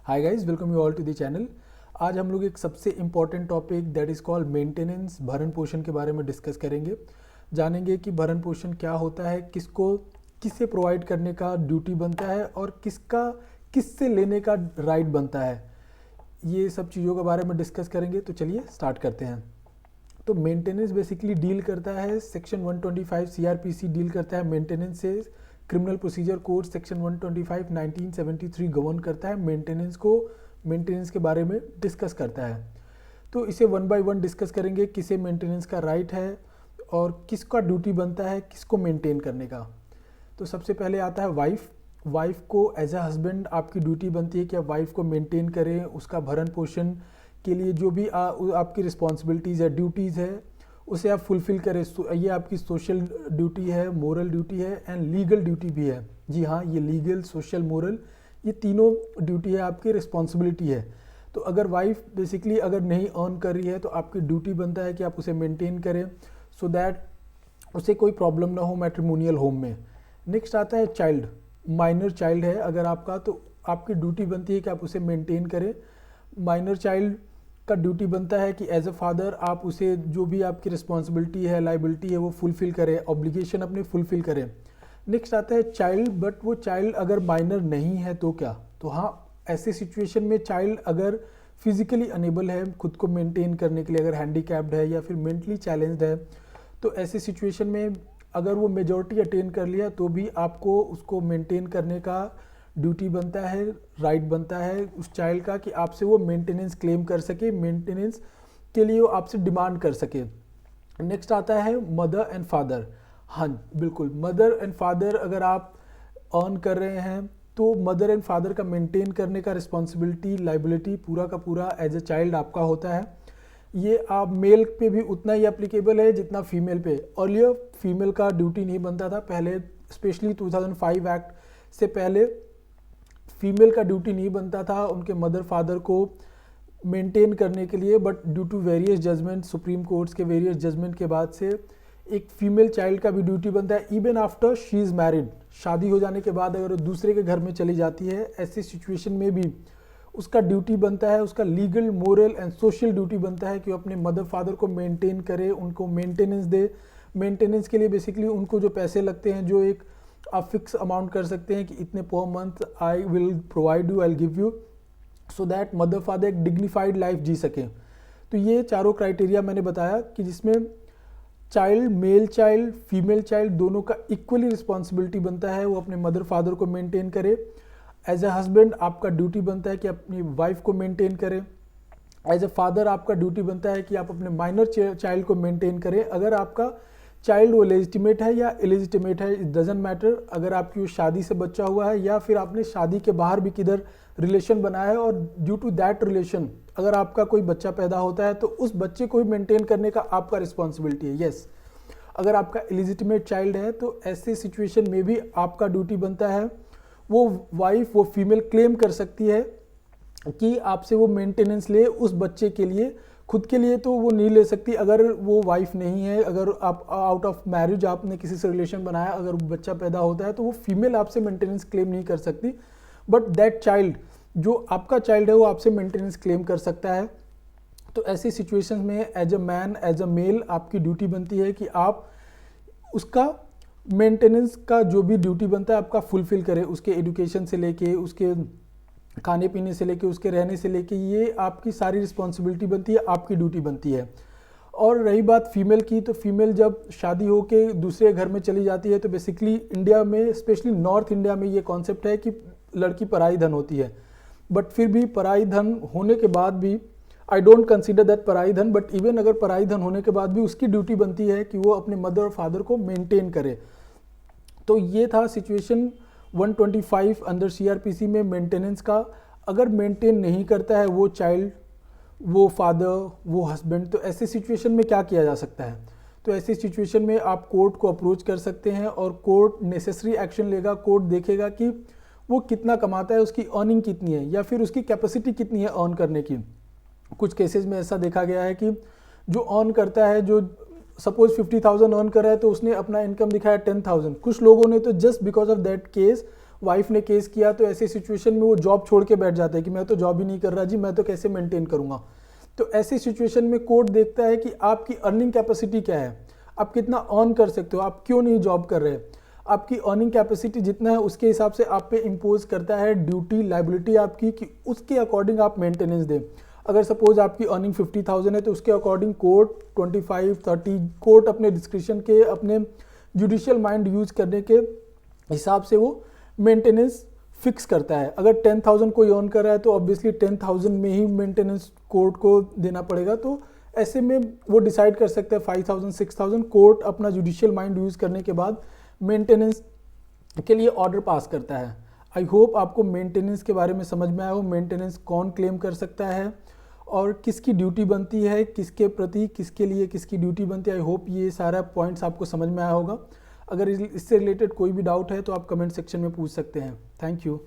Hi guys, welcome you all to the channel. आज हम लोग एक सबसे important topic that is called maintenance, भरण पोषण के बारे में डिस्कस करेंगे। जानेंगे कि भरण पोषण क्या होता है, किसको किससे प्रोवाइड करने का ड्यूटी बनता है और किससे लेने का राइट बनता है। ये सब चीज़ों के बारे में डिस्कस करेंगे। तो चलिए स्टार्ट करते हैं। तो मेंटेनेंस बेसिकली डील करता है, सेक्शन 125 सीआरपीसी डील करता है मेंटेनेंस से। Criminal procedure code section 125 1973 govern करता है मेंटेनेंस के बारे में डिस्कस करता है। तो इसे वन बाय वन डिस्कस करेंगे, किसे मेंटेनेंस का राइट है और किसका ड्यूटी बनता है किसको मेंटेन करने का। तो सबसे पहले आता है वाइफ को एज अ हस्बैंड आपकी ड्यूटी बनती है कि आप वाइफ को मेंटेन करें, उसका भरण पोषण के लिए जो भी आपकी रिस्पॉन्सिबिलिटीज़ है, ड्यूटीज़ है, उसे आप फुलफ़िल करें। ये आपकी सोशल ड्यूटी है, मोरल ड्यूटी है एंड लीगल ड्यूटी भी है। जी हाँ, ये लीगल, सोशल, मोरल, ये तीनों ड्यूटी है, आपकी रिस्पॉन्सिबिलिटी है। तो अगर वाइफ बेसिकली अगर नहीं अर्न कर रही है तो आपकी ड्यूटी बनता है कि आप उसे मेंटेन करें सो दैट उसे कोई प्रॉब्लम ना हो मैट्रिमोनियल होम में। नेक्स्ट आता है चाइल्ड, माइनर चाइल्ड है अगर आपका, तो आपकी ड्यूटी बनती है कि आप उसे मेंटेन करें। माइनर चाइल्ड का ड्यूटी बनता है कि एज अ फादर आप उसे जो भी आपकी रिस्पॉन्सिबिलिटी है, लाइबिलिटी है, वो फुलफ़िल करें, ऑब्लिगेशन अपने फुलफ़िल करें। नेक्स्ट आता है चाइल्ड, बट वो चाइल्ड अगर माइनर नहीं है तो क्या? तो हाँ, ऐसे सिचुएशन में चाइल्ड अगर फिजिकली अनेबल है खुद को मेंटेन करने के लिए, अगर हैंडीकैप्ड है या फिर मेंटली चैलेंज्ड है, तो ऐसे सिचुएशन में अगर वो मेजॉरिटी अटेन कर लिया तो भी आपको उसको मेंटेन करने का ड्यूटी बनता है, राइट बनता है उस चाइल्ड का कि आपसे वो मेंटेनेंस क्लेम कर सके, मेंटेनेंस के लिए वो आपसे डिमांड कर सके। नेक्स्ट आता है मदर एंड फादर। हाँ बिल्कुल, मदर एंड फादर अगर आप अर्न कर रहे हैं तो मदर एंड फादर का मेंटेन करने का रिस्पॉन्सिबिलिटी, लाइबिलिटी पूरा का पूरा एज अ चाइल्ड आपका होता है। ये आप मेल पे भी उतना ही एप्लीकेबल है जितना फीमेल पे। अर्लियर फीमेल का ड्यूटी नहीं बनता था, पहले स्पेशली 2005 एक्ट से पहले फीमेल का ड्यूटी नहीं बनता था उनके मदर फादर को मेंटेन करने के लिए, but due to various judgement, supreme courts के वेरियस जजमेंट के बाद से एक फीमेल चाइल्ड का भी ड्यूटी बनता है even after she is married. शादी हो जाने के बाद अगर वो दूसरे के घर में चली जाती है, ऐसी सिचुएशन में भी उसका ड्यूटी बनता है, उसका legal, moral and social duty बनता है कि वो अपने मदर फादर को मेंटेन करे, उनको मेंटेनेंस दे। मेंटेनेंस के लिए बेसिकली उनको जो पैसे लगते हैं, जो एक आप फिक्स अमाउंट कर सकते हैं कि इतने per month I will provide you, I will give you, so that mother father एक डिग्निफाइड लाइफ जी सकें। तो ये चारों क्राइटेरिया मैंने बताया कि जिसमें child, male child, female child दोनों का इक्वली रिस्पॉन्सिबिलिटी बनता है वो अपने मदर फादर को मेंटेन करे। एज ए हस्बैंड आपका ड्यूटी बनता है कि अपनी वाइफ को मेंटेन करें। एज ए फादर आपका ड्यूटी बनता है कि आप अपने माइनर चाइल्ड को मेंटेन करें। अगर आपका चाइल्ड वो लेजिटिमेट है या इलेजिटिमेट है, इट डजंट मैटर। अगर आपकी शादी से बच्चा हुआ है या फिर आपने शादी के बाहर भी किधर रिलेशन बनाया है और ड्यू टू दैट रिलेशन अगर आपका कोई बच्चा पैदा होता है तो उस बच्चे को भी मेंटेन करने का आपका रिस्पॉन्सिबिलिटी है। यस, अगर आपका इलिजिटिमेट चाइल्ड है तो ऐसे सिचुएशन में भी आपका ड्यूटी बनता है, वो वाइफ, वो फीमेल क्लेम कर सकती है कि आपसे वो मेंटेनेंस ले उस बच्चे के लिए। खुद के लिए तो वो नहीं ले सकती अगर वो वाइफ नहीं है। अगर आप आउट ऑफ मैरिज आपने किसी से रिलेशन बनाया, अगर बच्चा पैदा होता है तो वो फीमेल आपसे मेंटेनेंस क्लेम नहीं कर सकती, बट दैट चाइल्ड, जो आपका चाइल्ड है, वो आपसे मेंटेनेंस क्लेम कर सकता है। तो ऐसी सिचुएशन में as a man, as a male आपकी ड्यूटी बनती है कि आप उसका मेंटेनेंस का जो भी ड्यूटी बनता है आपका फुलफिल करें, उसके एजुकेशन से लेके, उसके खाने पीने से लेके, उसके रहने से लेके, ये आपकी सारी रिस्पॉन्सिबिलिटी बनती है, आपकी ड्यूटी बनती है। और रही बात फीमेल की, तो फीमेल जब शादी होके दूसरे घर में चली जाती है तो बेसिकली इंडिया में, स्पेशली नॉर्थ इंडिया में, ये कॉन्सेप्ट है कि लड़की पराई धन होती है। बट फिर भी पराई धन होने के बाद भी, आई डोंट कंसिडर दैट पराई धन, बट इवन अगर पराई धन होने के बाद भी उसकी ड्यूटी बनती है कि वो अपने मदर और फादर को मेंटेन करे। तो ये था सिचुएशन 125 अंडर सीआरपीसी में मेंटेनेंस का। अगर मेंटेन नहीं करता है वो चाइल्ड, वो फादर, वो हस्बैंड, तो ऐसे सिचुएशन में क्या किया जा सकता है? तो ऐसी सिचुएशन में आप कोर्ट को अप्रोच कर सकते हैं और कोर्ट नेसेसरी एक्शन लेगा। कोर्ट देखेगा कि वो कितना कमाता है, उसकी अर्निंग कितनी है या फिर उसकी कैपेसिटी कितनी है अर्न करने की। कुछ केसेस में ऐसा देखा गया है कि जो अर्न करता है, जो सपोज 50,000 अर्न कर रहा है तो उसने अपना इनकम दिखाया 10,000। कुछ लोगों ने तो just because of that case wife ने केस किया तो ऐसी सिचुएशन में वो जॉब छोड़ के बैठ जाता है कि मैं तो जॉब ही नहीं कर रहा जी, मैं तो कैसे मेंटेन करूँगा। तो ऐसी सिचुएशन में कोर्ट देखता है कि आपकी अर्निंग कैपेसिटी क्या है, आप कितना अर्न कर सकते हो, आप क्यों नहीं जॉब कर रहे। आपकी अर्निंग कैपेसिटी जितना है उसके हिसाब से आप पे इम्पोज करता है ड्यूटी लाइबिलिटी आपकी, कि उसके अकॉर्डिंग आप मेंटेनेंस दें। अगर सपोज आपकी अर्निंग 50,000 है तो उसके अकॉर्डिंग कोर्ट 25-30 कोर्ट अपने डिस्क्रिप्शन के, अपने जुडिशियल माइंड यूज करने के हिसाब से वो मेंटेनेंस फिक्स करता है। अगर 10,000 कोई अर्न कर रहा है तो ऑब्वियसली 10,000 में ही मेंटेनेंस कोर्ट को देना पड़ेगा। तो ऐसे में वो डिसाइड कर सकते हैं 5,000 6,000, कोर्ट अपना जुडिशियल माइंड यूज करने के बाद मेंटेनेंस के लिए ऑर्डर पास करता है। आई होप आपको मेंटेनेंस के बारे में समझ में आया हो, मेंटेनेंस कौन क्लेम कर सकता है और किसकी ड्यूटी बनती है, किसके प्रति किसके लिए किसकी ड्यूटी बनती है। आई होप ये सारा पॉइंट्स आपको समझ में आया होगा। अगर इससे रिलेटेड कोई भी डाउट है तो आप कमेंट सेक्शन में पूछ सकते हैं। Thank you.